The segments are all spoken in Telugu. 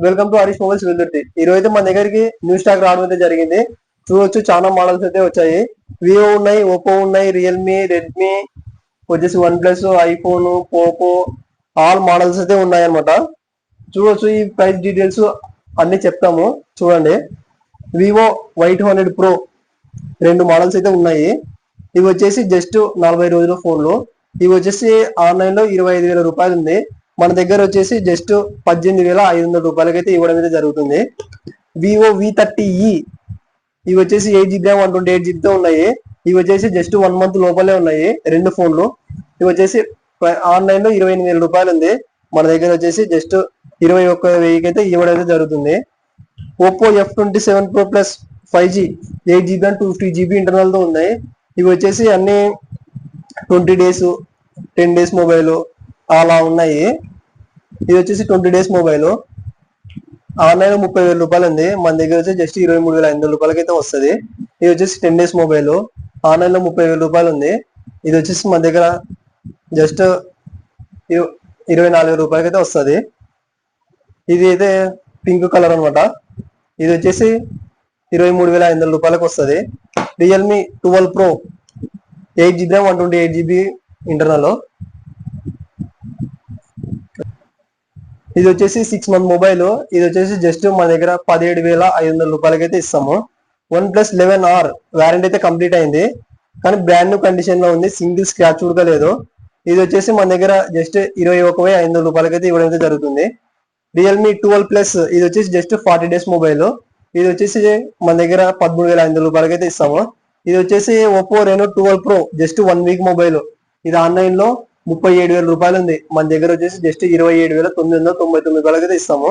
Welcome to Harish mobiles Veldurthi. ఈ రోజు మన దగ్గరికి న్యూ స్టాక్ రావడం అయితే జరిగింది. చూడొచ్చు చాలా మోడల్స్ అయితే వచ్చాయి. వివో ఉన్నాయి, ఓప్పో ఉన్నాయి, రియల్మీ, రెడ్మీ, వచ్చేసి one plus, iPhone, Poco, all models అయితే ఉన్నాయి అనమాట. చూడొచ్చు ఈ ప్రైస్ డీటెయిల్స్ అన్ని చెప్తాము చూడండి. వివో Y200 ప్రో 2 మోడల్స్ అయితే ఉన్నాయి. ఇవి వచ్చేసి జస్ట్ 40 రోజుల ఫోన్లు. ఇవి వచ్చేసి ఆన్లైన్ లో 25,000 రూపాయలు ఉంది. మన దగ్గర వచ్చేసి జస్ట్ 18,500 రూపాయలకైతే ఇవ్వడం అయితే జరుగుతుంది. వివో V30e ఇవి వచ్చేసి 8GB ర్యామ్ 128GB తో ఉన్నాయి. ఇవి వచ్చేసి జస్ట్ 1 మంత్ లోపలే ఉన్నాయి 2 ఫోన్లు. ఇవి వచ్చేసి ఆన్లైన్ లో 28,000 రూపాయలు ఉంది. మన దగ్గర వచ్చేసి జస్ట్ 21,000కి అయితే ఇవ్వడం అయితే జరుగుతుంది. Oppo F27 Pro Plus 5G 8GB and 250GB internal తో ఉన్నాయి. ఇవి వచ్చేసి అన్ని 20 డేస్ 10 డేస్ మొబైల్ అలా ఉన్నాయి. ఇది వచ్చేసి 20 డేస్ మొబైల్. ఆన్లైన్ 30,000 రూపాయలు ఉంది. మన దగ్గర వచ్చి జస్ట్ 23,500 రూపాయలకి అయితే వస్తుంది. ఇది వచ్చేసి 10 డేస్ మొబైల్. ఆన్లైన్ లో 30,000 రూపాయలు ఉంది. ఇది వచ్చేసి మన దగ్గర జస్ట్ 24,000 రూపాయలకి అయితే వస్తుంది. ఇది అయితే పింక్ కలర్ అనమాట. ఇది వచ్చేసి 23,500 రూపాయలకు వస్తుంది. Realme 12 pro 8GB RAM 128GB internal. ఇది వచ్చేసి 6 మంత్ మొబైల్. ఇది వచ్చేసి జస్ట్ మన దగ్గర 17,500 రూపాయలకి అయితే ఇస్తాము. OnePlus 11R వారంటీ అయితే కంప్లీట్ అయింది, కానీ బ్రాండ్ న్యూ కండిషన్ లో ఉంది. సింగిల్ స్క్రాచ్ కూడా లేదు. ఇది వచ్చేసి మన దగ్గర జస్ట్ 21,500 రూపాయలకి అయితే ఇవ్వడం అయితే జరుగుతుంది. రియల్మీ 12 ప్లస్ ఇది వచ్చేసి జస్ట్ 40 డేస్ మొబైల్. ఇది వచ్చేసి మన దగ్గర 13,500 రూపాయలకి అయితే ఇస్తాము. ఇది వచ్చేసి Oppo Reno 12 pro just 1 week mobile. ఇది ఆన్లైన్ లో 37,000 రూపాయలు ఉంది. మన దగ్గర వచ్చేసి జస్ట్ 27,999 రూపాయలకి అయితే ఇస్తాము.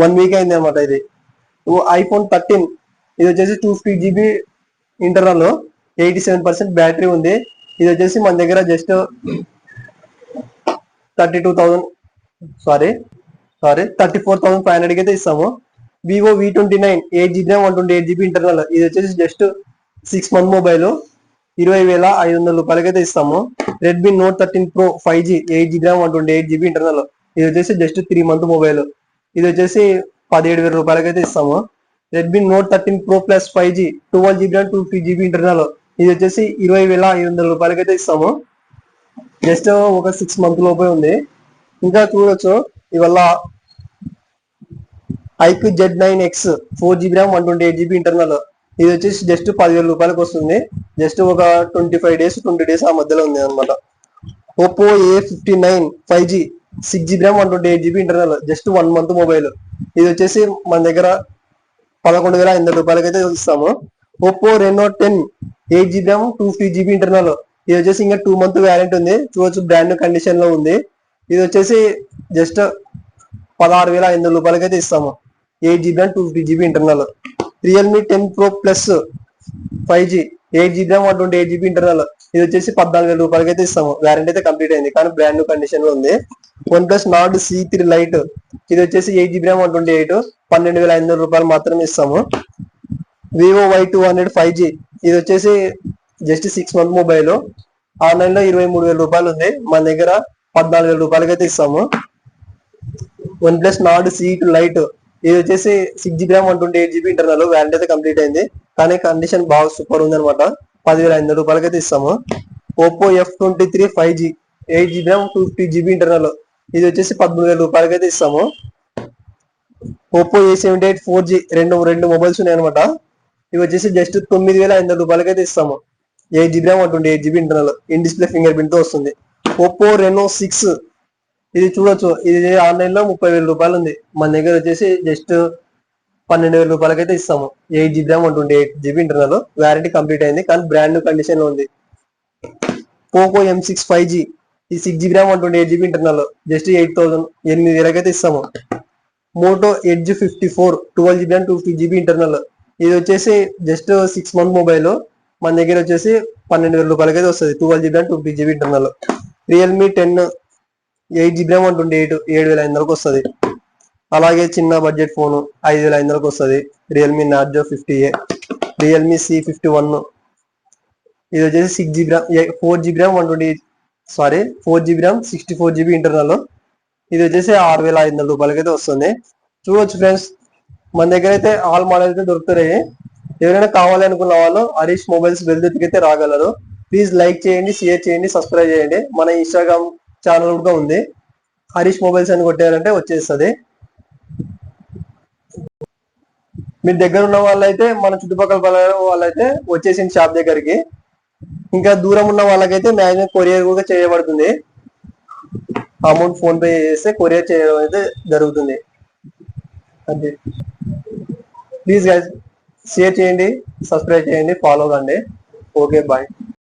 1 వీక్ అయింది అనమాట. ఇది ఐఫోన్ 13 ఇది వచ్చేసి 250GB ఇంటర్నల్, 87% బ్యాటరీ ఉంది. ఇది వచ్చేసి మన దగ్గర జస్ట్ 34,500 అయితే ఇస్తాము. Vivo V29 8GB RAM 128GB internal. ఇది వచ్చేసి జస్ట్ 6 మంత్ మొబైల్, 20,500 రూపాయలకి అయితే ఇస్తాము. Redmi note 13 pro 5G 8GB RAM 128GB internal. ఇది వచ్చేసి జస్ట్ 3 మంత్ మొబైల్. ఇది వచ్చేసి 17,000 రూపాయలకి అయితే ఇస్తాము. Redmi note 13 pro plus 5G 12GB RAM 250GB internal. ఇది వచ్చేసి 20,500 రూపాయలకి అయితే ఇస్తాము. జస్ట్ ఒక 6 మంత్ లోపే ఉంది. ఇంకా చూడొచ్చు ఇవల్ల IQ Z9X 4GB RAM 128GB internal. ఇది వచ్చేసి జస్ట్ 10,000 రూపాయలకు వస్తుంది. జస్ట్ ఒక 25 డేస్ 20 డేస్ ఆ మధ్యలో ఉంది అనమాట. Oppo A59 5G 6GB RAM 128GB internal, just 1 month mobile. ఇది వచ్చేసి మన దగ్గర 11,500 రూపాయలకి అయితే ఇస్తాము. Oppo Reno 10 8GB RAM 250GB internal. ఇది వచ్చేసి ఇంకా 2 మంత్ వ్యారంటీ ఉంది. చూడొచ్చు బ్రాండ్ కండిషన్ లో ఉంది. ఇది వచ్చేసి జస్ట్ 16,500 రూపాయలకి అయితే ఇస్తాము. 8GB RAM 250GB internal. Realme 10 pro plus 5G 8GB RAM 128GB internal. ఇది వచ్చేసి 14,000 రూపాయలకి అయితే ఇస్తాము. వ్యారంటీ అయితే కంప్లీట్ అయింది, కానీ బ్రాండ్ న్యూ కండిషన్ లో ఉంది. OnePlus Nord C3 Lite ఇది వచ్చేసి 8GB ర్యామ్ 128 12,500 రూపాయలు మాత్రమే ఇస్తాము. వివో Y200 5G ఇది వచ్చేసి జస్ట్ 6 మంత్ మొబైల్. ఆన్లైన్ లో 23,000 రూపాయలు ఉంది. మన దగ్గర 14,000 రూపాయలకి అయితే ఇస్తాము. OnePlus Nord C2 Lite ఇది వచ్చేసి 6GB RAM 128GB internal. Warranty అయితే కంప్లీట్ అయింది, కానీ కండిషన్ బాగా సూపర్ ఉంది అనమాట. 10,500 రూపాయలకి అయితే ఇస్తాము. Oppo F23 5G 8GB RAM 250GB internal. ఇది వచ్చేసి 13,000 రూపాయలకి అయితే ఇస్తాము. ఒప్పో A78 4G రెండు మొబైల్స్ ఉన్నాయి అనమాట. ఇవి వచ్చేసి జస్ట్ 9,500 రూపాయలకి అయితే ఇస్తాము. 8GB RAM 128GB internal, in display finger print తో వస్తుంది. ఒప్పో రెనో 6 ఇది చూడొచ్చు, ఇది ఆన్లైన్ లో 30,000 రూపాయలు ఉంది. మన దగ్గర వచ్చేసి జస్ట్ 12,000 రూపాయలకైతే ఇస్తాము. 8GB RAM 128GB internal, warranty complete అయింది, కానీ బ్రాండ్ న్యూ కండిషన్ లో ఉంది. పోకో M6 5G ఈ 6GB RAM 128GB internal, just 8,000 అయితే ఇస్తాము. Moto Edge 54 12GB RAM 250GB internal. ఇది వచ్చేసి జస్ట్ 6 మంత్ మొబైల్. మన దగ్గర వచ్చేసి 12,000 రూపాయలకైతే వస్తుంది. 12GB RAM 250GB internal. Realme 10 8GB RAM 128 7,500కి వస్తుంది. అలాగే చిన్న బడ్జెట్ ఫోన్ 5,500కి వస్తుంది. Realme Narzo 50A. Realme C51 ఇది వచ్చేసి 6GB RAM 4GB RAM 4GB RAM 64GB internal. ఇది వచ్చేసి 6,500 రూపాయలకైతే వస్తుంది. చూడొచ్చు ఫ్రెండ్స్, మన దగ్గర అయితే ఆల్ మోడల్ అయితే దొరుకుతాయి. ఎవరైనా కావాలి అనుకున్న వాళ్ళు హరీష్ మొబైల్స్ వెల్దుర్తికి అయితే రాగలరు. ప్లీజ్ లైక్ చేయండి, షేర్ చేయండి, సబ్స్క్రైబ్ చేయండి. మన ఇన్స్టాగ్రామ్ ఛానల్ కూడా ఉంది, హరీష్ మొబైల్స్ అని కొట్టారంటే వచ్చేస్తుంది. మీ దగ్గర ఉన్న వాళ్ళైతే, మన చుట్టుపక్కల వాళ్ళైతే వచ్చేసింది షాప్ దగ్గరికి. ఇంకా దూరం ఉన్న వాళ్ళకైతే మ్యాక్సిమం కొరియర్ కూడా చేయబడుతుంది. అమౌంట్ ఫోన్ పే చేస్తే కొరియర్ చేయడం అయితే జరుగుతుంది. అంతే. ప్లీజ్ గైస్ షేర్ చేయండి, సబ్స్క్రైబ్ చేయండి, ఫాలో కండి. Okay bye.